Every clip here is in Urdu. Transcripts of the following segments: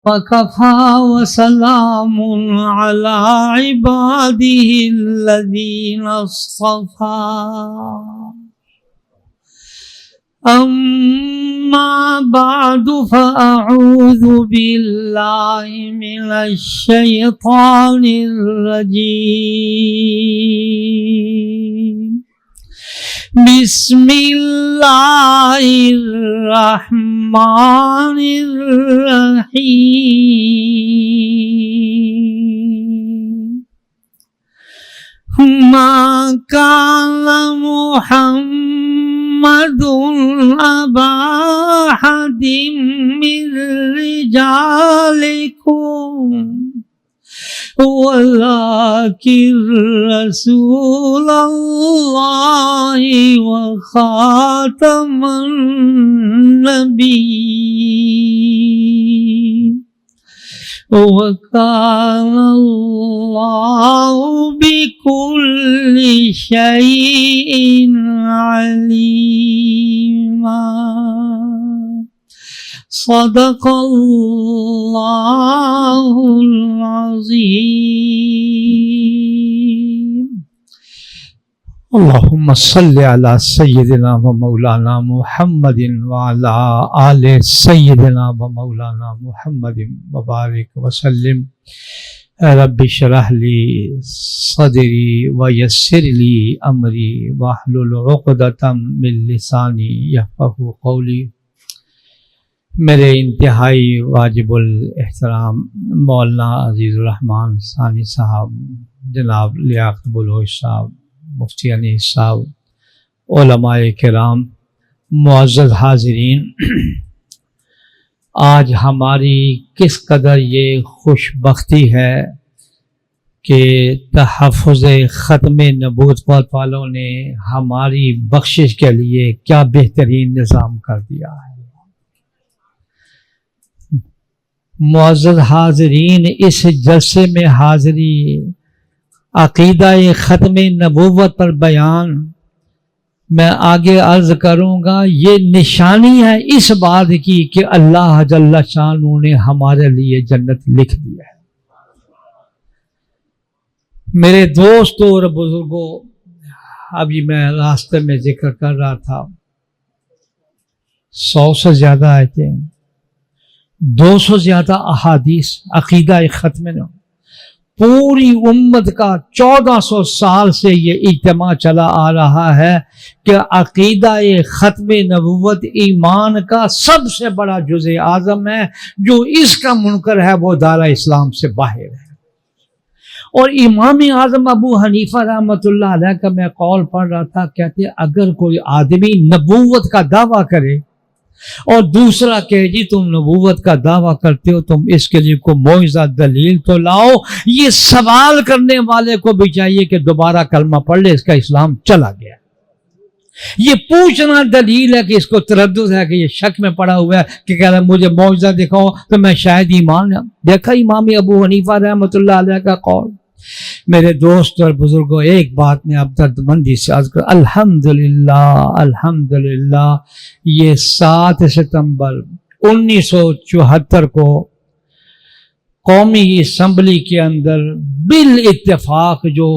وَكَفَى وَسَلَامٌ عَلَى عِبَادِهِ الَّذِينَ اصْطَفَى أَمَّا بَعْدُ فَأَعُوذُ بِاللَّهِ مِنَ الشَّيْطَانِ الرَّجِيمِ بسم اللہ الرحمن الرحیم ما کان محمد ابا احد من رجالکم ولكن رسول الله وخاتم النبيين وكان الله بكل شيء عليما صدق اللہ العظیم۔ اللہم صلی علی سیدنا و مولانا محمد وعلی آل سیدنا و مولانا محمد وبارک وسلم۔ رب اشرح لی صدری ویسر لی امری واحلل عقدۃ من لسانی یفقہوا قولی۔ میرے انتہائی واجب الاحترام مولانا عزیز الرحمن ثانی صاحب، جناب لیاقت بلوچ صاحب، مفتی انیس صاحب، علماء کرام، معزز حاضرین، آج ہماری کس قدر یہ خوش بختی ہے کہ تحفظ ختم نبوت والوں نے ہماری بخشش کے لیے کیا بہترین نظام کر دیا ہے۔ معزز حاضرین، اس جلسے میں حاضری عقیدہ ختم نبوت پر بیان میں آگے عرض کروں گا۔ یہ نشانی ہے اس بات کی کہ اللہ جل شانہ نے ہمارے لیے جنت لکھ دیا ہے۔ میرے دوستوں اور بزرگوں، ابھی میں راستے میں ذکر کر رہا تھا 100 سے زیادہ آیتیں، 200 زیادہ احادیث عقیدہ ختم نبوت، پوری امت کا 1400 سال سے یہ اجتماع چلا آ رہا ہے کہ عقیدہ ختم نبوت ایمان کا سب سے بڑا جزء اعظم ہے۔ جو اس کا منکر ہے وہ دائرہ اسلام سے باہر ہے۔ اور امام اعظم ابو حنیفہ رحمۃ اللہ علیہ کا میں قول پڑھ رہا تھا، کہتے اگر کوئی آدمی نبوت کا دعویٰ کرے اور دوسرا کہ جی تم نبوت کا دعویٰ کرتے ہو، تم اس کے لیے کوئی معجزہ دلیل تو لاؤ، یہ سوال کرنے والے کو بھی چاہیے کہ دوبارہ کلمہ پڑھ لے، اس کا اسلام چلا گیا۔ یہ پوچھنا دلیل ہے کہ اس کو تردد ہے، کہ یہ شک میں پڑا ہوا ہے کہ کہہ رہا ہے مجھے معجزہ دکھاؤ تو میں شاید ایمان لوں۔ دیکھا امام ابو حنیفہ رحمۃ اللہ علیہ کا قول۔ میرے دوست اور بزرگوں، ایک بات میں اب درد مندی سے عرض کروں، الحمدللہ یہ 7 ستمبر 1974 کو قومی اسمبلی کے اندر بالاتفاق جو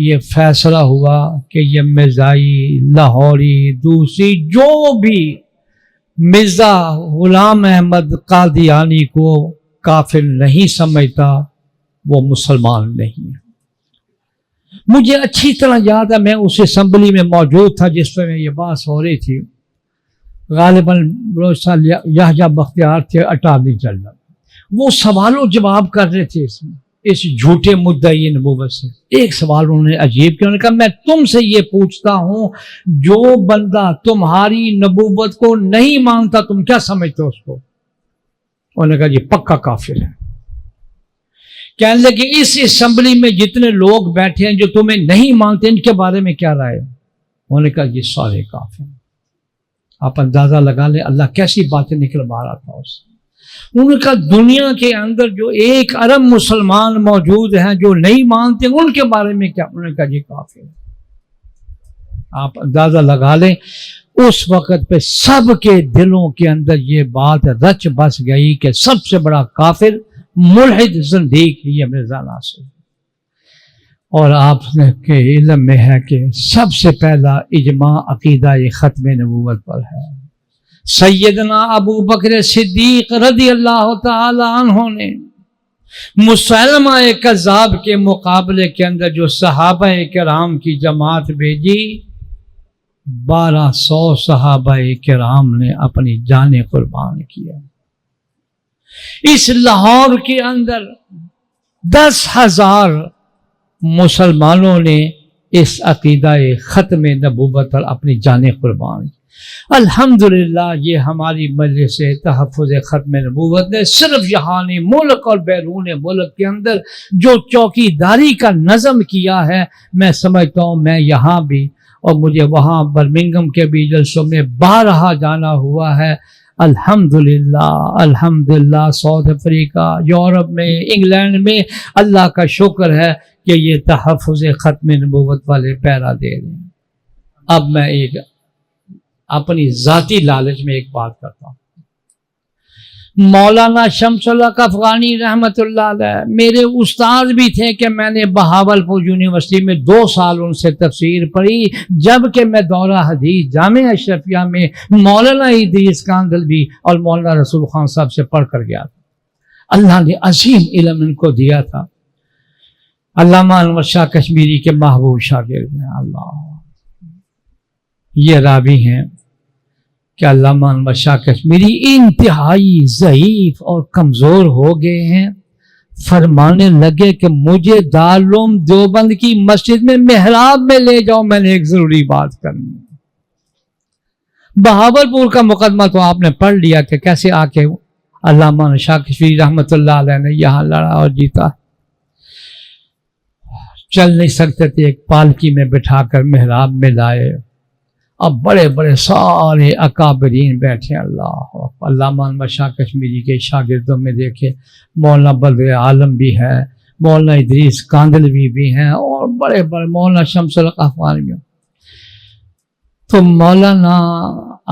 یہ فیصلہ ہوا کہ یہ مرزائی، لاہوری، دوسری جو بھی مرزا غلام احمد قادیانی کو کافر نہیں سمجھتا وہ مسلمان نہیں ہے۔ مجھے اچھی طرح یاد ہے، میں اس اسمبلی میں موجود تھا جس پہ یہ بات ہو رہی تھی۔ غالباً یحییٰ بختیار تھے اٹارنی جنرل، وہ سوال و جواب کر رہے تھے اس جھوٹے مدعی نبوت سے۔ ایک سوال انہوں نے عجیب کیا، انہوں نے کہا میں تم سے یہ پوچھتا ہوں، جو بندہ تمہاری نبوت کو نہیں مانتا تم کیا سمجھتے ہو اس کو؟ انہوں نے کہا یہ پکا کافر ہے۔ کہنے لگے اس اسمبلی میں جتنے لوگ بیٹھے ہیں جو تمہیں نہیں مانتے، ان کے بارے میں کیا رائے؟ انہوں نے کہا یہ سارے کافر ہیں۔ آپ اندازہ لگا لیں اللہ کیسی باتیں نکلوا رہا تھا اس سے۔ انہوں نے کہا دنیا کے اندر جو 1 ارب مسلمان موجود ہیں جو نہیں مانتے، ان کے بارے میں کیا؟ انہوں نے کہا یہ کافر ہے۔ آپ اندازہ لگا لیں اس وقت پہ سب کے دلوں کے اندر یہ بات رچ بس گئی کہ سب سے بڑا کافر ملحد زندیق یہ مرزا ناصر، اور آپ کے علم میں ہے کہ سب سے پہلا اجماع عقیدہ ختم نبوت پر ہے۔ سیدنا ابو بکر صدیق رضی اللہ تعالی عنہ نے مسلمہ کذاب کے مقابلے کے اندر جو صحابہ کرام کی جماعت بھیجی، 1200 صحابہ کرام نے اپنی جانیں قربان کیا۔ اس لاہور کے اندر 10,000 مسلمانوں نے اس عقیدہ ختم نبوت پر اپنی جانیں قربان کی۔ الحمدللہ یہ ہماری مجلس تحفظ ختم نبوت نے صرف یہاں نہیں، ملک اور بیرون ملک کے اندر جو چوکی داری کا نظم کیا ہے، میں سمجھتا ہوں میں یہاں بھی اور مجھے وہاں برمنگم کے بھی جلسوں میں بارہا جانا ہوا ہے۔ الحمدللہ الحمدللہ ساؤتھ افریقہ، یورپ میں، انگلینڈ میں اللہ کا شکر ہے کہ یہ تحفظ ختم نبوت والے پیرا دے رہے ہیں۔ اب میں ایک اپنی ذاتی لالچ میں ایک بات کرتا ہوں۔ مولانا شمس الحق افغانی رحمت اللہ علیہ میرے استاد بھی تھے کہ میں نے بہاولپور یونیورسٹی میں 2 سال ان سے تفسیر پڑھی، جبکہ میں دورہ حدیث جامعہ اشرفیہ میں مولانا ادریس کاندھلوی اور مولانا رسول خان صاحب سے پڑھ کر گیا تھا۔ اللہ نے عظیم علم ان کو دیا تھا۔ علامہ انور شاہ کشمیری کے محبوب شاگرد ہیں۔ اللہ یہ راوی ہیں کہ علامہ انور شاہ کشمیری انتہائی ضعیف اور کمزور ہو گئے ہیں، فرمانے لگے کہ مجھے دارالعلوم دیوبند کی مسجد میں محراب میں لے جاؤ، میں نے ایک ضروری بات کرنی ہے۔ بہاولپور کا مقدمہ تو آپ نے پڑھ لیا کہ کیسے آ کے علامہ انور شاہ کشمیری رحمت اللہ علیہ نے یہاں لڑا اور جیتا۔ چل نہیں سکتے تھے، ایک پالکی میں بٹھا کر محراب میں لائے۔ اب بڑے بڑے سارے اکابرین بیٹھے۔ اللہ علامہ انور شاہ کشمیری کے شاگردوں میں دیکھے مولانا بدر عالم بھی ہے، مولانا ادریس کاندھلوی بھی ہیں، اور بڑے بڑے مولانا شمس الحق افغانی بھی۔ تو مولانا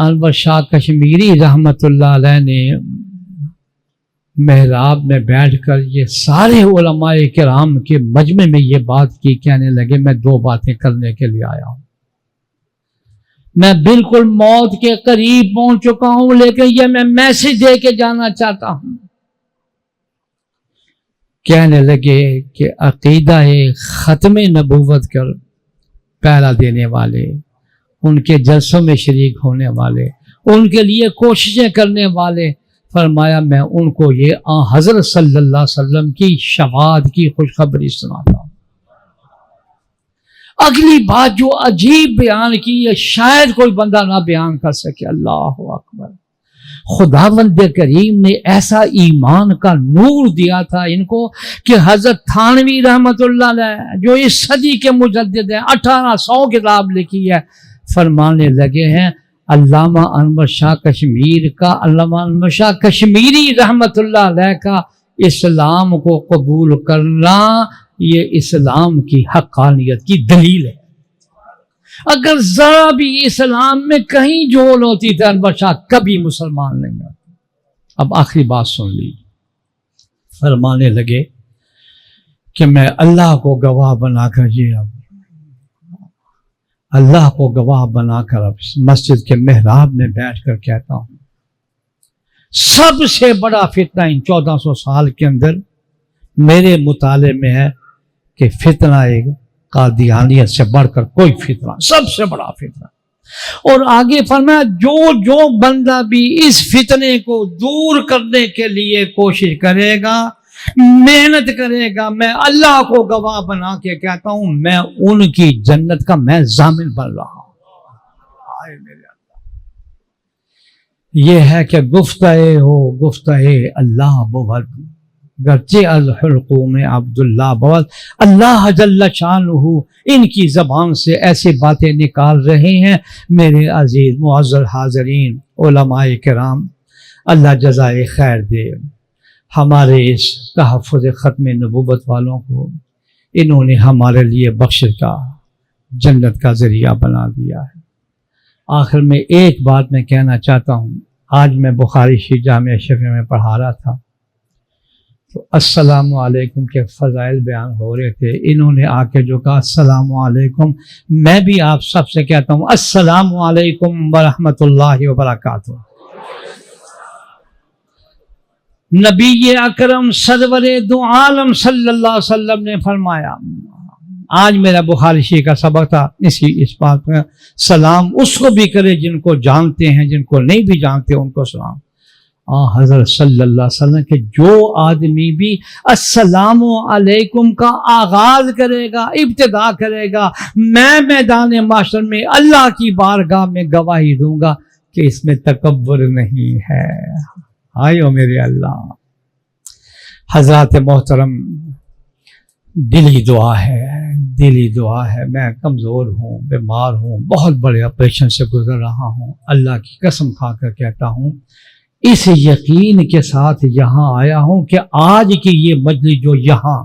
انور شاہ کشمیری رحمت اللہ علیہ نے محراب میں بیٹھ کر یہ سارے علماء کرام کے مجمع میں یہ بات کی، کہنے لگے میں 2 باتیں کرنے کے لیے آیا ہوں۔ میں بالکل موت کے قریب پہنچ چکا ہوں، لیکن یہ میں میسج دے کے جانا چاہتا ہوں۔ کہنے لگے کہ عقیدہ ختم نبوت کر پہرا دینے والے، ان کے جلسوں میں شریک ہونے والے، ان کے لیے کوششیں کرنے والے، فرمایا میں ان کو یہ حضرت صلی اللہ علیہ وسلم کی شفاعت کی خوشخبری سناتا ہوں۔ اگلی بات جو عجیب بیان کی ہے، شاید کوئی بندہ نہ بیان کر سکے۔ اللہ اکبر! خداوند کریم نے ایسا ایمان کا نور دیا تھا ان کو کہ حضرت تھانوی رحمت اللہ علیہ جو اس صدی کے مجدد ہیں، 1800 کتاب لکھی ہے، فرمانے لگے ہیں علامہ انور شاہ کشمیر کا، علامہ انور شاہ کشمیری رحمت اللہ علیہ کا اسلام کو قبول کرنا یہ اسلام کی حقانیت کی دلیل ہے۔ اگر ذرا بھی اسلام میں کہیں جھول ہوتی تو انور شاہ کبھی مسلمان نہیں ہوتے۔ اب آخری بات سن لی، فرمانے لگے کہ میں اللہ کو گواہ بنا کر اللہ کو گواہ بنا کر اب مسجد کے محراب میں بیٹھ کر کہتا ہوں، سب سے بڑا فتنہ ان 1400 سال کے اندر میرے مطالعے میں ہے کہ فتنہ ایک قادیانیت سے بڑھ کر کوئی فتنہ، سب سے بڑا فتنہ۔ اور آگے فرمایا جو بندہ بھی اس فتنے کو دور کرنے کے لیے کوشش کرے گا، محنت کرے گا، میں اللہ کو گواہ بنا کے کہتا ہوں میں ان کی جنت کا میں ضامن بن رہا ہوں۔ یہ ہے کہ گفتہ اللہ بود گرچہ الحلقوم عبداللہ بود، اللہ جل شانہ ان کی زبان سے ایسی باتیں نکال رہے ہیں۔ میرے عزیز معزز حاضرین علماء کرام، اللہ جزائے خیر دے ہمارے اس تحفظ ختم نبوت والوں کو، انہوں نے ہمارے لیے بخشش کا جنت کا ذریعہ بنا دیا ہے۔ آخر میں ایک بات میں کہنا چاہتا ہوں. آج میں بخاری شریف جامعہ شفیع میں پڑھا رہا تھا تو السلام علیکم کے فضائل بیان ہو رہے تھے. انہوں نے آ کے جو کہا السلام علیکم، میں بھی آپ سب سے کہتا ہوں السلام علیکم ورحمۃ اللہ وبرکاتہ. نبی اکرم سرور دو عالم صلی اللہ علیہ وسلم نے فرمایا، آج میرا بخاری شریف کا سبق تھا اس بات میں، سلام اس کو بھی کرے جن کو جانتے ہیں، جن کو نہیں بھی جانتے ان کو سلام. حضرت صلی اللہ علیہ وسلم کہ جو آدمی بھی السلام علیکم کا آغاز کرے گا، ابتدا کرے گا، میں میدان محشر میں اللہ کی بارگاہ میں گواہی دوں گا کہ اس میں تکبر نہیں ہے. آئیو میرے اللہ. حضرات محترم، دلی دعا ہے. میں کمزور ہوں، بیمار ہوں، بہت بڑے آپریشن سے گزر رہا ہوں. اللہ کی قسم کھا کر کہتا ہوں، اس یقین کے ساتھ یہاں آیا ہوں کہ آج کی یہ مجلس جو یہاں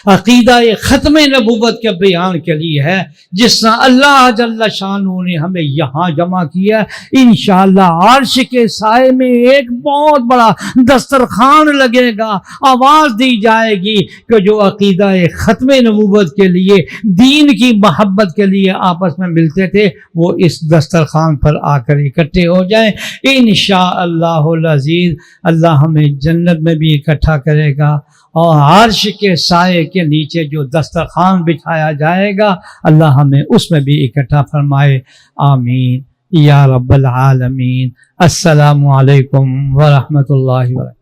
عقیدہ ختم نبوت کے بیان کے لیے ہے، جس طرح اللہ جل شانہ نے ہمیں یہاں جمع کیا، انشاءاللہ عرش کے سائے میں ایک بہت بڑا دسترخوان لگے گا. آواز دی جائے گی کہ جو عقیدہ ختم نبوت کے لیے، دین کی محبت کے لیے آپس میں ملتے تھے، وہ اس دسترخوان پر آ کر اکٹھے ہو جائیں. انشاءاللہ العزیز اللہ ہمیں جنت میں بھی اکٹھا کرے گا، اور عرش کے سائے کے نیچے جو دسترخوان بچھایا جائے گا اللہ ہمیں اس میں بھی اکٹھا فرمائے. آمین یا رب العالمین. السلام علیکم ورحمۃ اللہ وبرکاتہ.